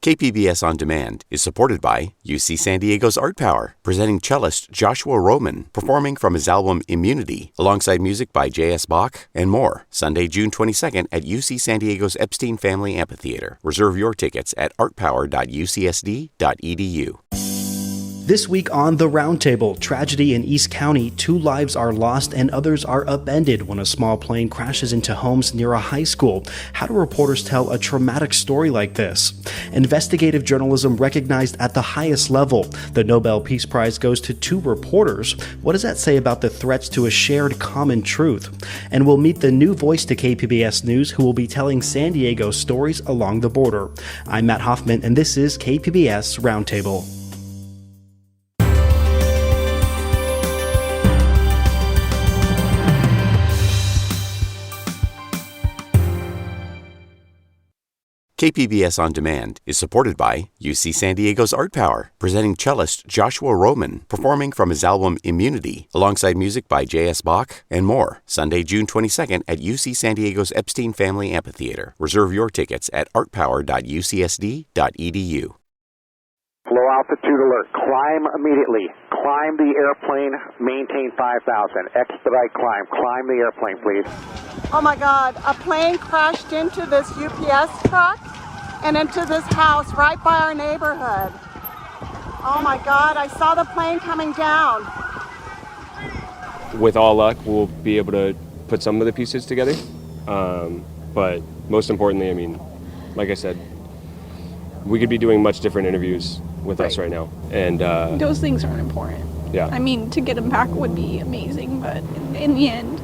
KPBS On Demand is supported by UC San Diego's Art Power, presenting cellist Joshua Roman, performing from his album Immunity, alongside music by J.S. Bach and more, Sunday, June 22nd at UC San Diego's Epstein Family Amphitheater. Reserve your tickets at artpower.ucsd.edu. This week on The Roundtable, tragedy in East County, 2 lives are lost and others are upended when a small plane crashes into homes near a high school. How do reporters tell a traumatic story like this? Investigative journalism recognized at the highest level. The Nobel Peace Prize goes to 2 reporters. What does that say about the threats to a shared common truth? And we'll meet the new voice to KPBS News who will be telling San Diego stories along the border. I'm Matt Hoffman, and this is KPBS Roundtable. KPBS On Demand is supported by UC San Diego's Art Power, presenting cellist Joshua Roman, performing from his album Immunity, alongside music by J.S. Bach and more, Sunday, June 22nd at UC San Diego's Epstein Family Amphitheater. Reserve your tickets at artpower.ucsd.edu. Low altitude alert. Climb immediately. Climb the airplane. Maintain 5,000. Expedite climb. Climb the airplane, please. Oh my God, a plane crashed into this UPS truck and into this house right by our neighborhood. Oh my God, I saw the plane coming down. With all luck, we'll be able to put some of the pieces together. But most importantly, I mean, like I said, we could be doing much different interviews with us right now. And those things aren't important. Yeah. I mean, to get them back would be amazing, but in the end,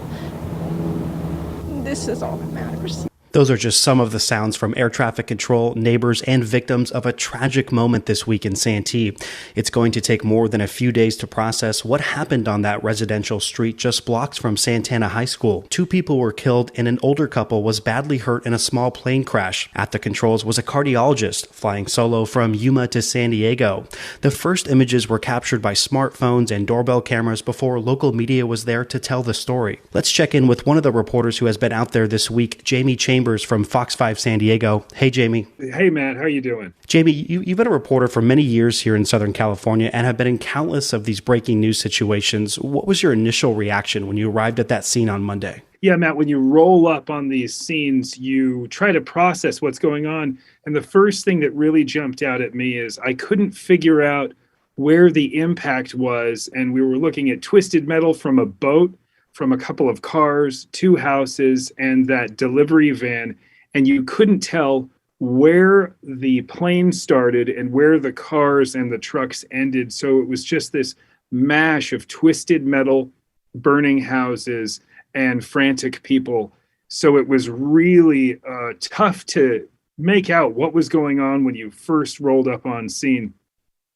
this is all that matters. Those are just some of the sounds from air traffic control, neighbors, and victims of a tragic moment this week in Santee. It's going to take more than a few days to process what happened on that residential street just blocks from Santana High School. 2 people were killed and an older couple was badly hurt in a small plane crash. At the controls was a cardiologist flying solo from Yuma to San Diego. The first images were captured by smartphones and doorbell cameras before local media was there to tell the story. Let's check in with one of the reporters who has been out there this week, Jamie Chambers from Fox 5 San Diego. Hey, Jamie. Hey, Matt. How are you doing? Jamie, you've been a reporter for many years here in Southern California and have been in countless of these breaking news situations. What was your initial reaction when you arrived at that scene on Monday? Yeah, Matt, when you roll up on these scenes, you try to process what's going on. And the first thing that really jumped out at me is I couldn't figure out where the impact was. And we were looking at twisted metal from a boat, from a couple of cars, 2 houses, and that delivery van. And you couldn't tell where the plane started and where the cars and the trucks ended. So it was just this mash of twisted metal, burning houses, and frantic people. So it was really tough to make out what was going on when you first rolled up on scene.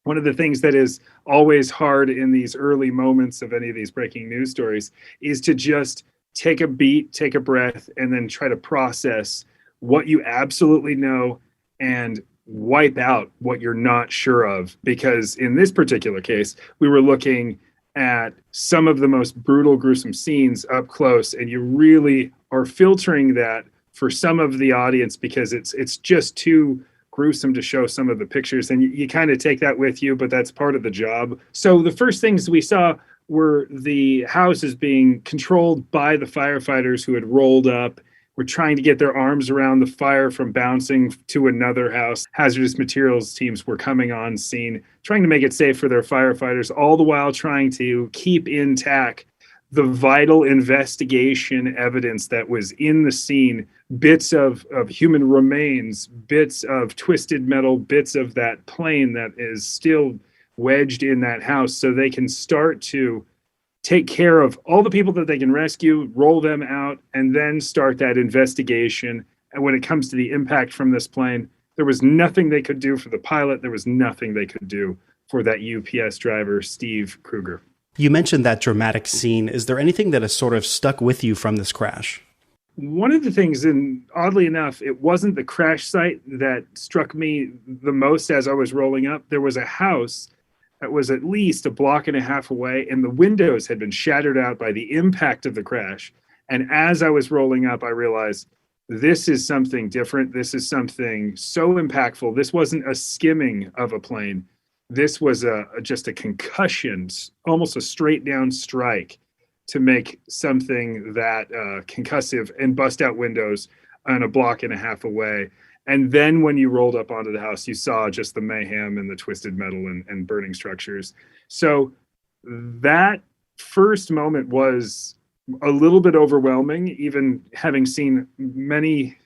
One of the things that is always hard in these early moments of any of these breaking news stories is to just take a beat, take a breath, and then try to process what you absolutely know and wipe out what you're not sure of. Because in this particular case, we were looking at some of the most brutal, gruesome scenes up close, and you really are filtering that for some of the audience because it's just too gruesome to show some of the pictures, and you kind of take that with you, but that's part of the job. So the first things we saw were the houses being controlled by the firefighters who had rolled up, were trying to get their arms around the fire from bouncing to another house. Hazardous materials teams were coming on scene, trying to make it safe for their firefighters, all the while trying to keep intact the vital investigation evidence that was in the scene, bits of human remains, bits of twisted metal, bits of that plane that is still wedged in that house, so they can start to take care of all the people that they can rescue, roll them out, and then start that investigation. And when it comes to the impact from this plane, there was nothing they could do for the pilot. There was nothing they could do for that UPS driver, Steve Kruger. You mentioned that dramatic scene. Is there anything that has sort of stuck with you from this crash? One of the things, and oddly enough, it wasn't the crash site that struck me the most as I was rolling up. There was a house that was at least a block and a half away, and the windows had been shattered out by the impact of the crash. And as I was rolling up, I realized this is something different. This is something so impactful. This wasn't a skimming of a plane. This was just a concussion, almost a straight down strike to make something that concussive and bust out windows on a block and a half away. And then when you rolled up onto the house, you saw just the mayhem and the twisted metal and burning structures. So that first moment was a little bit overwhelming, even having seen many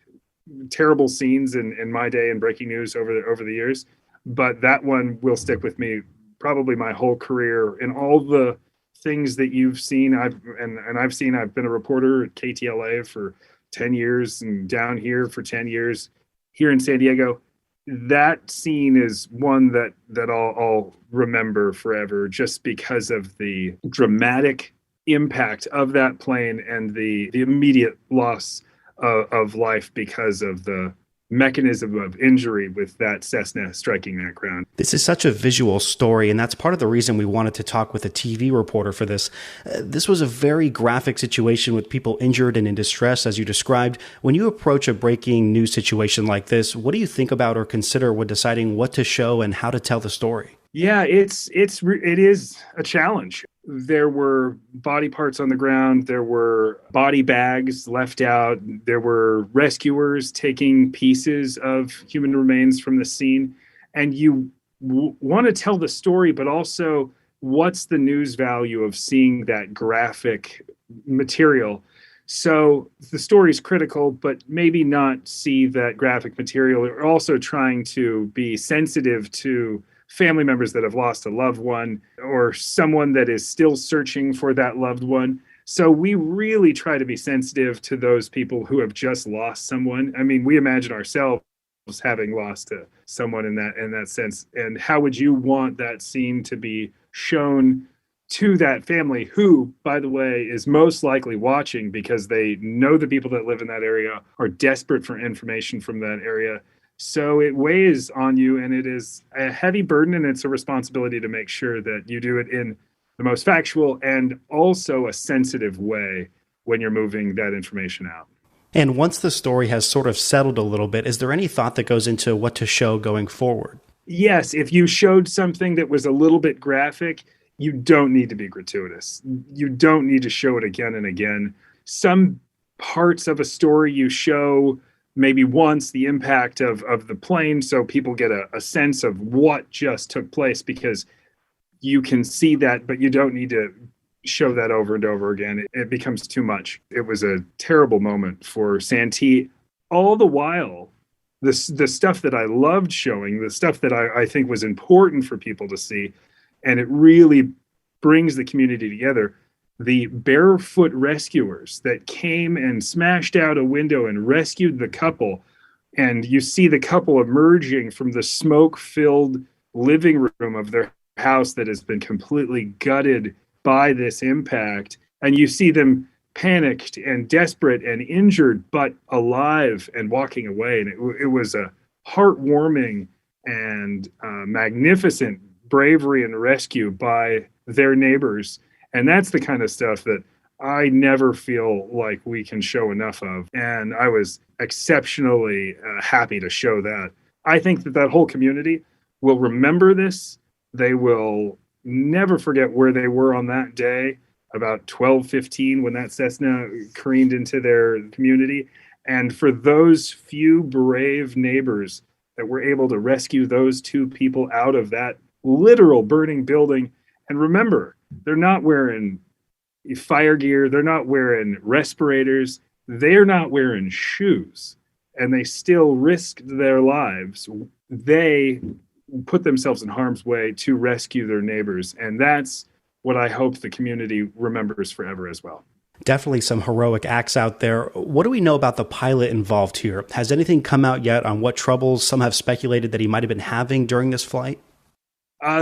terrible scenes in my day in breaking news over the years. But that one will stick with me probably my whole career. And all the things that you've seen, I've been a reporter at KTLA for 10 years and down here for 10 years here in San Diego. That scene is one that I'll remember forever, just because of the dramatic impact of that plane and the immediate loss of life because of the mechanism of injury with that Cessna striking that ground. This is such a visual story, and that's part of the reason we wanted to talk with a TV reporter for this. This was a very graphic situation with people injured and in distress, as you described. When you approach a breaking news situation like this, what do you think about or consider when deciding what to show and how to tell the story? Yeah, it is a challenge. There were body parts on the ground. There were body bags left out. There were rescuers taking pieces of human remains from the scene. And you want to tell the story, but also what's the news value of seeing that graphic material? So the story is critical, but maybe not see that graphic material. We're also trying to be sensitive to family members that have lost a loved one or someone that is still searching for that loved one. So we really try to be sensitive to those people who have just lost someone. I mean, we imagine ourselves having lost someone in that sense. And how would you want that scene to be shown to that family who, by the way, is most likely watching because they know the people that live in that area, are desperate for information from that area. So it weighs on you, and it is a heavy burden, and it's a responsibility to make sure that you do it in the most factual and also a sensitive way when you're moving that information out. And once the story has sort of settled a little bit, is there any thought that goes into what to show going forward? Yes, if you showed something that was a little bit graphic, you don't need to be gratuitous. You don't need to show it again and again. Some parts of a story you show maybe once, the impact of the plane, so people get a sense of what just took place, because you can see that, but you don't need to show that over and over again. It becomes too much. It was a terrible moment for Santee. All the while, the stuff that I loved showing, the stuff that I think was important for people to see, and it really brings the community together, the barefoot rescuers that came and smashed out a window and rescued the couple. And you see the couple emerging from the smoke-filled living room of their house that has been completely gutted by this impact. And you see them panicked and desperate and injured, but alive and walking away. And it was a heartwarming and magnificent bravery and rescue by their neighbors. And that's the kind of stuff that I never feel like we can show enough of. And I was exceptionally happy to show that. I think that whole community will remember this. They will never forget where they were on that day, about 12:15, when that Cessna careened into their community. And for those few brave neighbors that were able to rescue those two people out of that literal burning building. And remember, they're not wearing fire gear. They're not wearing respirators. They're not wearing shoes. And they still risked their lives. They put themselves in harm's way to rescue their neighbors. And that's what I hope the community remembers forever as well. Definitely some heroic acts out there. What do we know about the pilot involved here? Has anything come out yet on what troubles some have speculated that he might have been having during this flight?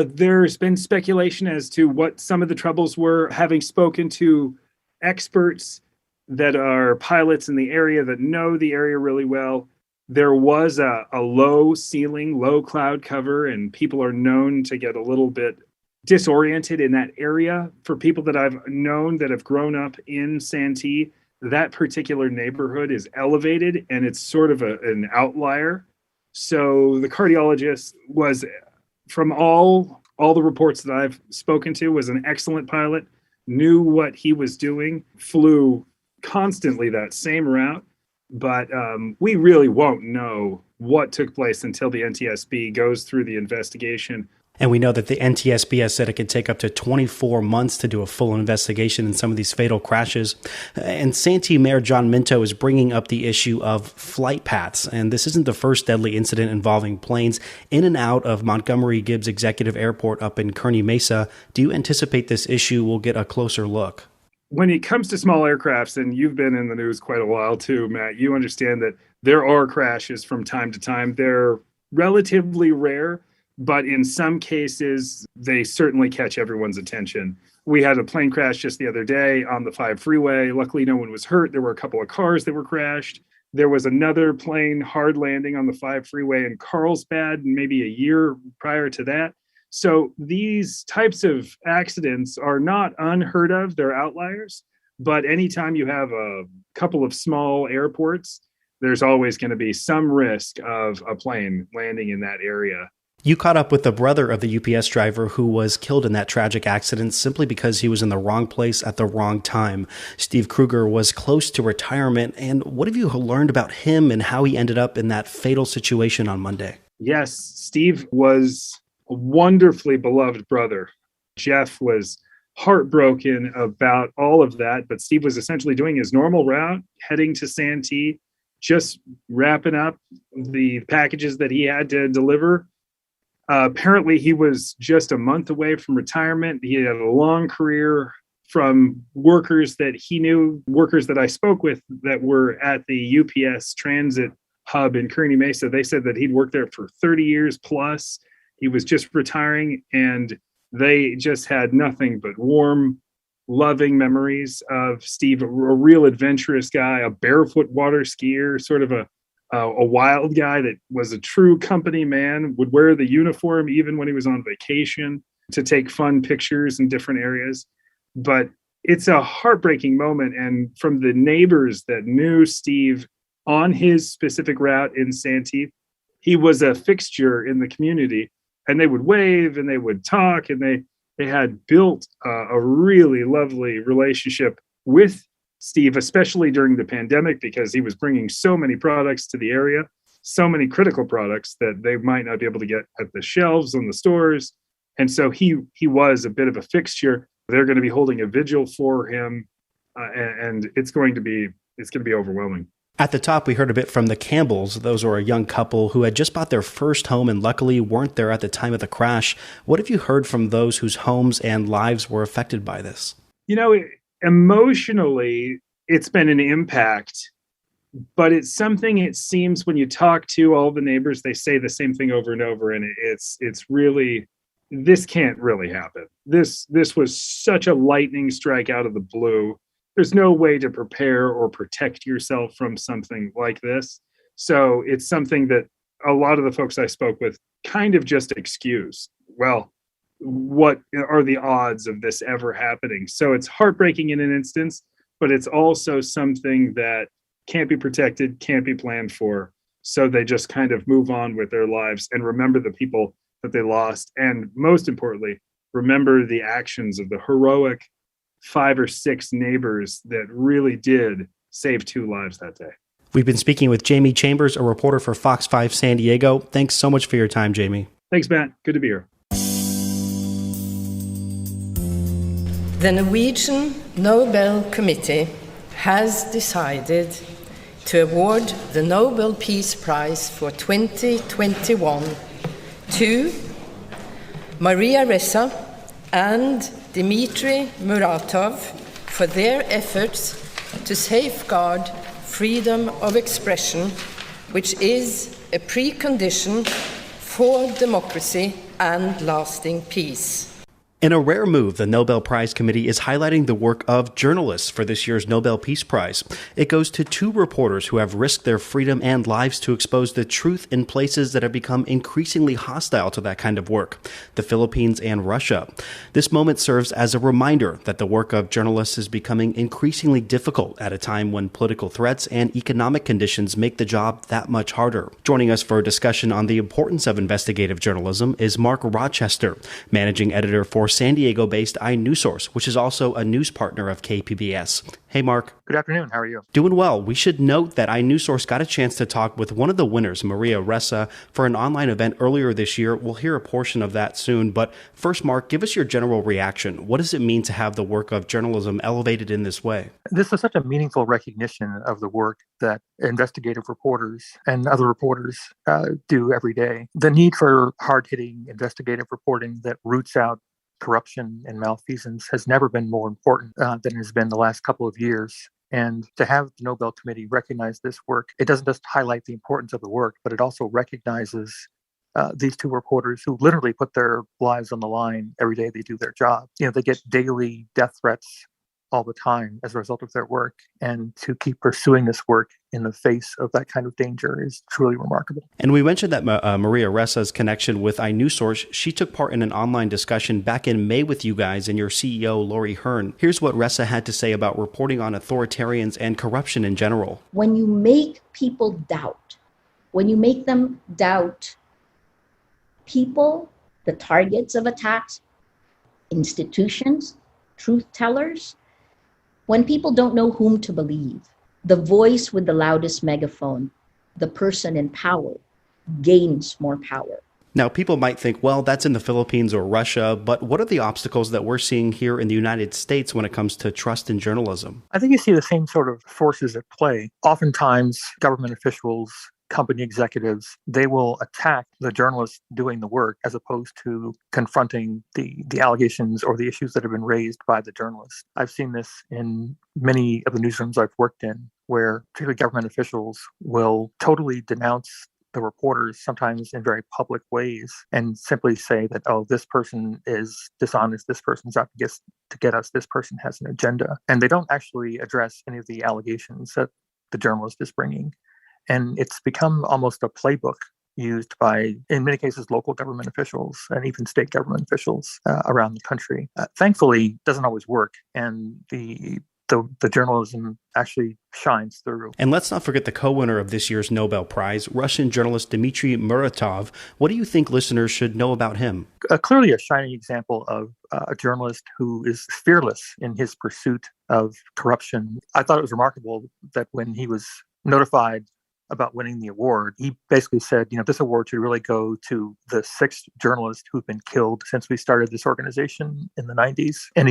There's been speculation as to what some of the troubles were. Having spoken to experts that are pilots in the area that know the area really well, there was a low ceiling, low cloud cover, and people are known to get a little bit disoriented in that area. For people that I've known that have grown up in Santee, that particular neighborhood is elevated and it's sort of an outlier. So the cardiologist was, from all the reports that I've spoken to, was an excellent pilot, knew what he was doing, flew constantly that same route. But we really won't know what took place until the NTSB goes through the investigation. And we know that the NTSB has said it can take up to 24 months to do a full investigation in some of these fatal crashes. And Santee Mayor John Minto is bringing up the issue of flight paths. And this isn't the first deadly incident involving planes in and out of Montgomery Gibbs Executive Airport up in Kearney Mesa. Do you anticipate this issue will get a closer look? When it comes to small aircrafts, and you've been in the news quite a while too, Matt, you understand that there are crashes from time to time. They're relatively rare, but in some cases, they certainly catch everyone's attention. We had a plane crash just the other day on the 5 freeway. Luckily, no one was hurt. There were a couple of cars that were crashed. There was another plane hard landing on the 5 freeway in Carlsbad, maybe a year prior to that. So these types of accidents are not unheard of. They're outliers. But anytime you have a couple of small airports, there's always going to be some risk of a plane landing in that area. You caught up with the brother of the UPS driver who was killed in that tragic accident simply because he was in the wrong place at the wrong time. Steve Kruger was close to retirement. And what have you learned about him and how he ended up in that fatal situation on Monday? Yes, Steve was a wonderfully beloved brother. Jeff was heartbroken about all of that, but Steve was essentially doing his normal route, heading to Santee, just wrapping up the packages that he had to deliver. Apparently, he was just a month away from retirement. He had a long career from workers that he knew, workers that I spoke with that were at the UPS transit hub in Kearney Mesa. They said that he'd worked there for 30 years plus. He was just retiring, and they just had nothing but warm, loving memories of Steve, a real adventurous guy, a barefoot water skier, sort of a wild guy that was a true company man, would wear the uniform even when he was on vacation to take fun pictures in different areas. But it's a heartbreaking moment. And from the neighbors that knew Steve on his specific route in Santee, he was a fixture in the community. And they would wave and they would talk, and they had built a really lovely relationship with Steve, especially during the pandemic, because he was bringing so many products to the area, so many critical products that they might not be able to get at the shelves on the stores. And so he was a bit of a fixture. They're going to be holding a vigil for him, and it's going to be overwhelming. At the top, we heard a bit from the Campbells. Those were a young couple who had just bought their first home and luckily weren't there at the time of the crash. What have you heard from those whose homes and lives were affected by this? You know, emotionally, it's been an impact, but it's something, it seems, when you talk to all the neighbors, they say the same thing over and over, and it's really, this can't really happen. This was such a lightning strike out of the blue. There's no way to prepare or protect yourself from something like this. So it's something that a lot of the folks I spoke with kind of just excuse. Well, what are the odds of this ever happening? So it's heartbreaking in an instance, but it's also something that can't be protected, can't be planned for. So they just kind of move on with their lives and remember the people that they lost. And most importantly, remember the actions of the heroic 5 or 6 neighbors that really did save 2 lives that day. We've been speaking with Jamie Chambers, a reporter for Fox 5 San Diego. Thanks so much for your time, Jamie. Thanks, Matt. Good to be here. The Norwegian Nobel Committee has decided to award the Nobel Peace Prize for 2021 to Maria Ressa and Dmitry Muratov for their efforts to safeguard freedom of expression, which is a precondition for democracy and lasting peace. In a rare move, the Nobel Prize Committee is highlighting the work of journalists for this year's Nobel Peace Prize. It goes to two reporters who have risked their freedom and lives to expose the truth in places that have become increasingly hostile to that kind of work, the Philippines and Russia. This moment serves as a reminder that the work of journalists is becoming increasingly difficult at a time when political threats and economic conditions make the job that much harder. Joining us for a discussion on the importance of investigative journalism is Mark Rochester, managing editor for San Diego-based iNewsSource, which is also a news partner of KPBS. Hey, Mark. Good afternoon. How are you? Doing well. We should note that iNewsSource got a chance to talk with one of the winners, Maria Ressa, for an online event earlier this year. We'll hear a portion of that soon. But first, Mark, give us your general reaction. What does it mean to have the work of journalism elevated in this way? This is such a meaningful recognition of the work that investigative reporters and other reporters do every day. The need for hard-hitting investigative reporting that roots out corruption and malfeasance has never been more important than it has been the last couple of years. And to have the Nobel Committee recognize this work, it doesn't just highlight the importance of the work, but it also recognizes these two reporters who literally put their lives on the line every day they do their job. You know, they get daily death threats all the time as a result of their work. And to keep pursuing this work in the face of that kind of danger is truly remarkable. And we mentioned that Maria Ressa's connection with iNewsSource. She took part in an online discussion back in May with you guys and your CEO, Lori Hearn. Here's what Ressa had to say about reporting on authoritarians and corruption in general. When you make people doubt, when you make them doubt people, the targets of attacks, institutions, truth tellers, when people don't know whom to believe, the voice with the loudest megaphone, the person in power, gains more power. Now, people might think, well, that's in the Philippines or Russia, but what are the obstacles that we're seeing here in the United States when it comes to trust in journalism? I think you see the same sort of forces at play. Oftentimes, government officials, company executives, they will attack the journalists doing the work as opposed to confronting the allegations or the issues that have been raised by the journalists. I've seen this in many of the newsrooms I've worked in, where particularly government officials will totally denounce the reporters, sometimes in very public ways, and simply say that, oh, this person is dishonest, this person's out to get us, this person has an agenda. And they don't actually address any of the allegations that the journalist is bringing. And it's become almost a playbook used by, in many cases, local government officials and even state government officials around the country. Thankfully, it doesn't always work. And the journalism actually shines through. And let's not forget the co-winner of this year's Nobel Prize, Russian journalist Dmitry Muratov. What do you think listeners should know about him? Clearly a shining example of a journalist who is fearless in his pursuit of corruption. I thought it was remarkable that when he was notified about winning the award, he basically said, this award should really go to the 6 journalists who've been killed since we started this organization in the 90s. And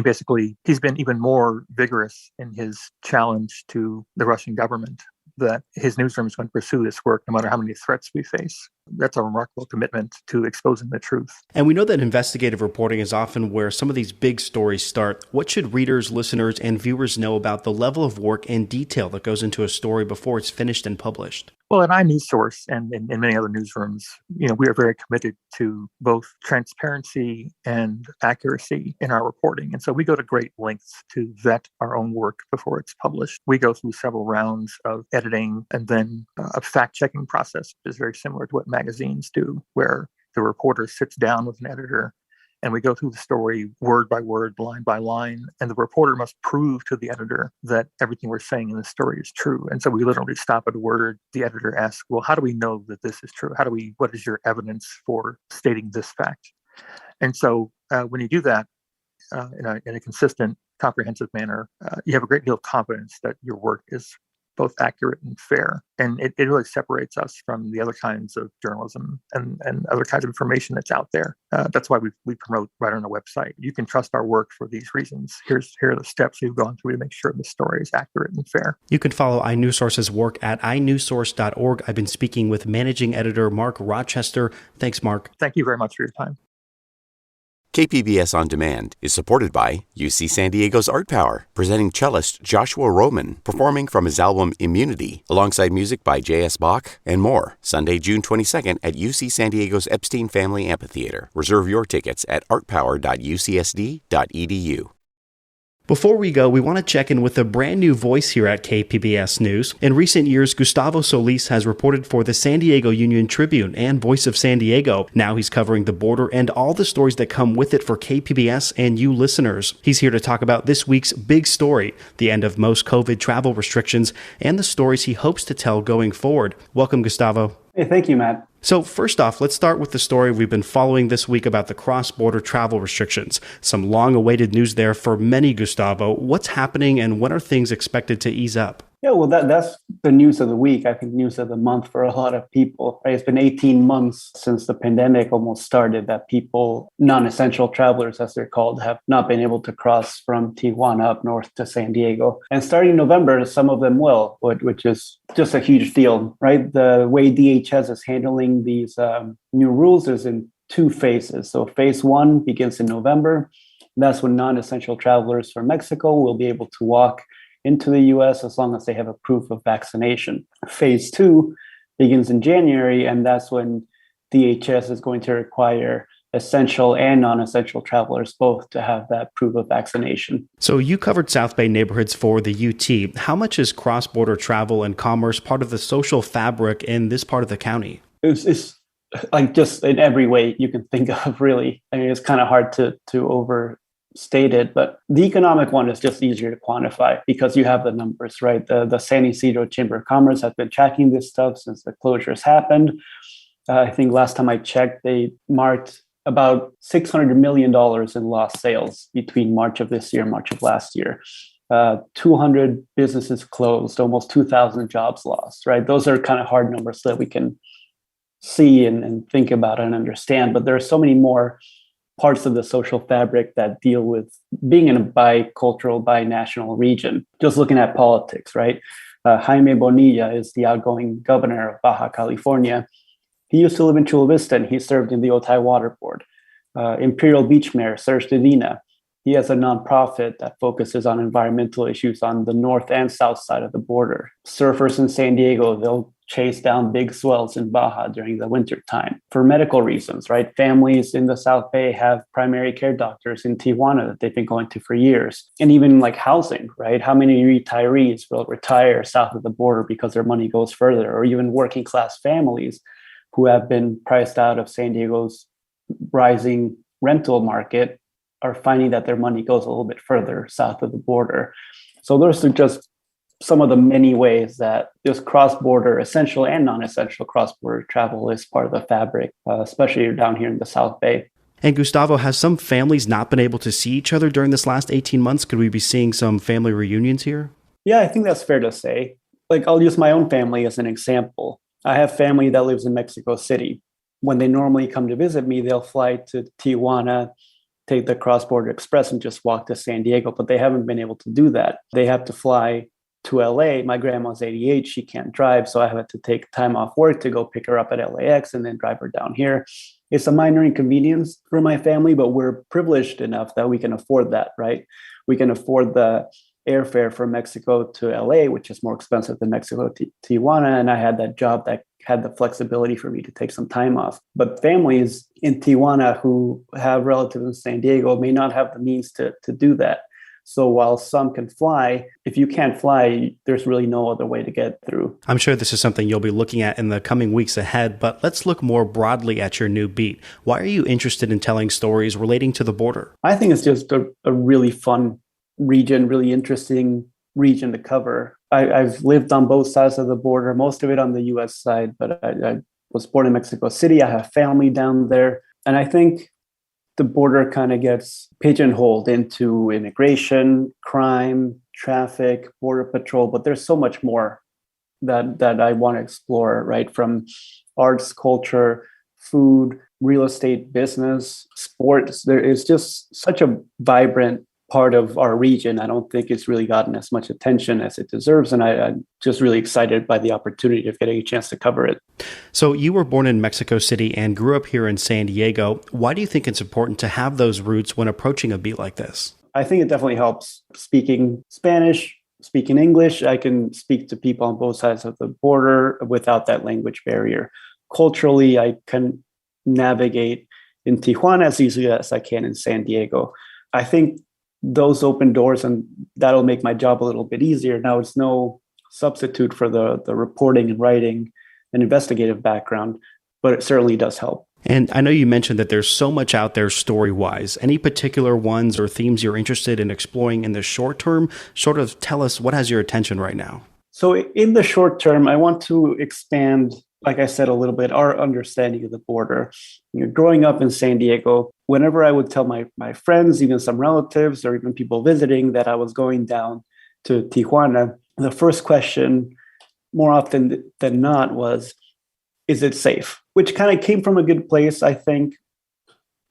he's been even more vigorous in his challenge to the Russian government that his newsroom is going to pursue this work no matter how many threats we face. That's a remarkable commitment to exposing the truth. And we know that investigative reporting is often where some of these big stories start. What should readers, listeners, and viewers know about the level of work and detail that goes into a story before it's finished and published? Well, at iNewsSource and in many other newsrooms, we are very committed to both transparency and accuracy in our reporting. And so we go to great lengths to vet our own work before it's published. We go through several rounds of editing and then a fact-checking process, which is very similar to what magazines do, where the reporter sits down with an editor and we go through the story word by word, line by line, and the reporter must prove to the editor that everything we're saying in the story is true. And so we literally stop at a word. The editor asks, well, how do we know that this is true? What is your evidence for stating this fact? And so when you do that in a consistent, comprehensive manner, you have a great deal of confidence that your work is both accurate and fair. And it really separates us from the other kinds of journalism and other kinds of information that's out there. That's why we promote right on our website. You can trust our work for these reasons. Here are the steps we've gone through to make sure the story is accurate and fair. You can follow iNewsSource's work at inewssource.org. I've been speaking with managing editor Mark Rochester. Thanks, Mark. Thank you very much for your time. KPBS On Demand is supported by UC San Diego's Art Power, presenting cellist Joshua Roman, performing from his album Immunity, alongside music by J.S. Bach and more. Sunday, June 22nd at UC San Diego's Epstein Family Amphitheater. Reserve your tickets at artpower.ucsd.edu. Before we go, we want to check in with a brand new voice here at KPBS News. In recent years, Gustavo Solis has reported for the San Diego Union Tribune and Voice of San Diego. Now he's covering the border and all the stories that come with it for KPBS and you listeners. He's here to talk about this week's big story, the end of most COVID travel restrictions, and the stories he hopes to tell going forward. Welcome, Gustavo. Hey, thank you, Matt. So first off, let's start with the story we've been following this week about the cross-border travel restrictions. Some long-awaited news there for many, Gustavo. What's happening and when are things expected to ease up? Yeah, well, that's the news of the week. I think news of the month for a lot of people. Right? It's been 18 months since the pandemic almost started that people, non-essential travelers, as they're called, have not been able to cross from Tijuana up north to San Diego. And starting November, some of them will, which is just a huge deal, right? The way DHS is handling these new rules is in two phases. So phase one begins in November. That's when non-essential travelers from Mexico will be able to walk into the U.S. as long as they have a proof of vaccination. Phase two begins in January, and that's when DHS is going to require essential and non-essential travelers both to have that proof of vaccination. So you covered South Bay neighborhoods for the UT. How much is cross-border travel and commerce part of the social fabric in this part of the county? It's like just in every way you can think of, really. I mean, it's kind of hard to overstate it, but the economic one is just easier to quantify because you have the numbers, right? The San Ysidro Chamber of Commerce has been tracking this stuff since the closures happened. I think last time I checked, they marked about $600 million in lost sales between March of this year and March of last year. 200 businesses closed, almost 2,000 jobs lost, right? Those are kind of hard numbers that we can see and think about and understand, but there are so many more parts of the social fabric that deal with being in a bicultural, binational region. Just looking at politics, right? Jaime Bonilla is the outgoing governor of Baja California. He used to live in Chula Vista, and he served in the Otay Water Board. Imperial Beach Mayor Serge Dedina, he has a nonprofit that focuses on environmental issues on the north and south side of the border. Surfers in San Diego, they'll chase down big swells in Baja during the winter time for medical reasons, right? Families in the South Bay have primary care doctors in Tijuana that they've been going to for years. And even like housing, right? How many retirees will retire south of the border because their money goes further, or even working class families who have been priced out of San Diego's rising rental market are finding that their money goes a little bit further south of the border. So those are just some of the many ways that this cross-border, essential and non-essential cross-border travel is part of the fabric, especially down here in the South Bay. And Gustavo, has some families not been able to see each other during this last 18 months? Could we be seeing some family reunions here? Yeah, I think that's fair to say. Like, I'll use my own family as an example. I have family that lives in Mexico City. When they normally come to visit me, they'll fly to Tijuana, take the cross-border express and just walk to San Diego, but they haven't been able to do that. They have to fly to LA. My grandma's 88, she can't drive, so I had to take time off work to go pick her up at LAX and then drive her down here. It's a minor inconvenience for my family, but we're privileged enough that we can afford that, right? We can afford the airfare from Mexico to LA, which is more expensive than Mexico to Tijuana, and I had that job that had the flexibility for me to take some time off. But families in Tijuana who have relatives in San Diego may not have the means to do that. So while some can fly, if you can't fly, there's really no other way to get through. I'm sure this is something you'll be looking at in the coming weeks ahead, but let's look more broadly at your new beat. Why are you interested in telling stories relating to the border? I think it's just a really fun region, really interesting region to cover. I've lived on both sides of the border, most of it on the U.S. side, but I was born in Mexico City. I have family down there. And I think the border kind of gets pigeonholed into immigration, crime, traffic, border patrol, but there's so much more that I want to explore, right? From arts, culture, food, real estate, business, sports. There is just such a vibrant part of our region. I don't think it's really gotten as much attention as it deserves. And I'm just really excited by the opportunity of getting a chance to cover it. So you were born in Mexico City and grew up here in San Diego. Why do you think it's important to have those roots when approaching a beat like this? I think it definitely helps speaking Spanish, speaking English. I can speak to people on both sides of the border without that language barrier. Culturally, I can navigate in Tijuana as easily as I can in San Diego. I think those open doors, and that'll make my job a little bit easier. Now, it's no substitute for the reporting and writing and investigative background, but it certainly does help. And I know you mentioned that there's so much out there story-wise. Any particular ones or themes you're interested in exploring in the short term? Sort of tell us what has your attention right now. So in the short term, I want to expand, like I said, a little bit, our understanding of the border. Growing up in San Diego, whenever I would tell my friends, even some relatives or even people visiting that I was going down to Tijuana, the first question more often than not was, is it safe? Which kind of came from a good place, I think,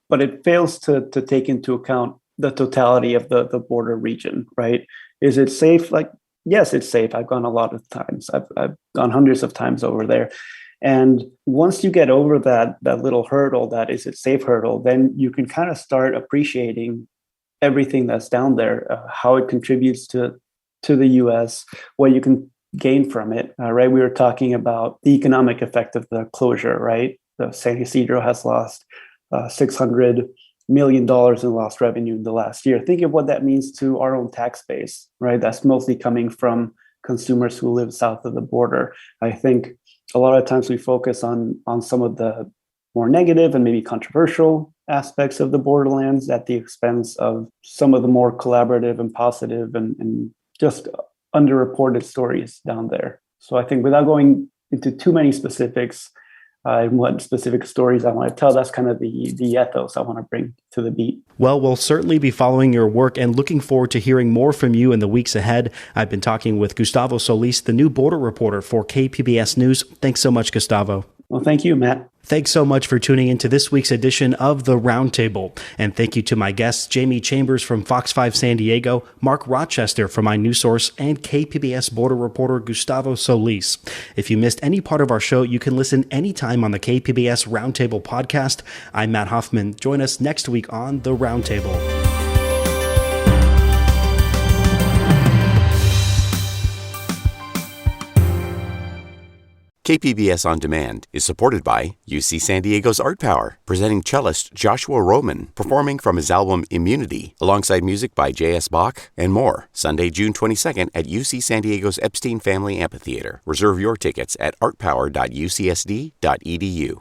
but it fails to take into account the totality of the border region, right? Is it safe? Like, yes, it's safe. I've gone a lot of times. I've gone hundreds of times over there. And once you get over that little hurdle, that is it safe hurdle, then you can kind of start appreciating everything that's down there, how it contributes to the U.S., what you can gain from it, right? We were talking about the economic effect of the closure, right? The San Ysidro has lost $600 million in lost revenue in the last year. Think of what that means to our own tax base, right? That's mostly coming from consumers who live south of the border. I think a lot of times we focus on some of the more negative and maybe controversial aspects of the borderlands at the expense of some of the more collaborative and positive and just underreported stories down there. So I think without going into too many specifics, and what specific stories I want to tell, that's kind of the ethos I want to bring to the beat. Well, we'll certainly be following your work and looking forward to hearing more from you in the weeks ahead. I've been talking with Gustavo Solis, the new border reporter for KPBS News. Thanks so much, Gustavo. Well, thank you, Matt. Thanks so much for tuning into this week's edition of The Roundtable. And thank you to my guests, Jamie Chambers from Fox 5 San Diego, Mark Rochester from iNewsSource, and KPBS border reporter Gustavo Solis. If you missed any part of our show, you can listen anytime on the KPBS Roundtable podcast. I'm Matt Hoffman. Join us next week on The Roundtable. KPBS On Demand is supported by UC San Diego's Art Power, presenting cellist Joshua Roman, performing from his album Immunity, alongside music by J.S. Bach and more. Sunday, June 22nd at UC San Diego's Epstein Family Amphitheater. Reserve your tickets at artpower.ucsd.edu.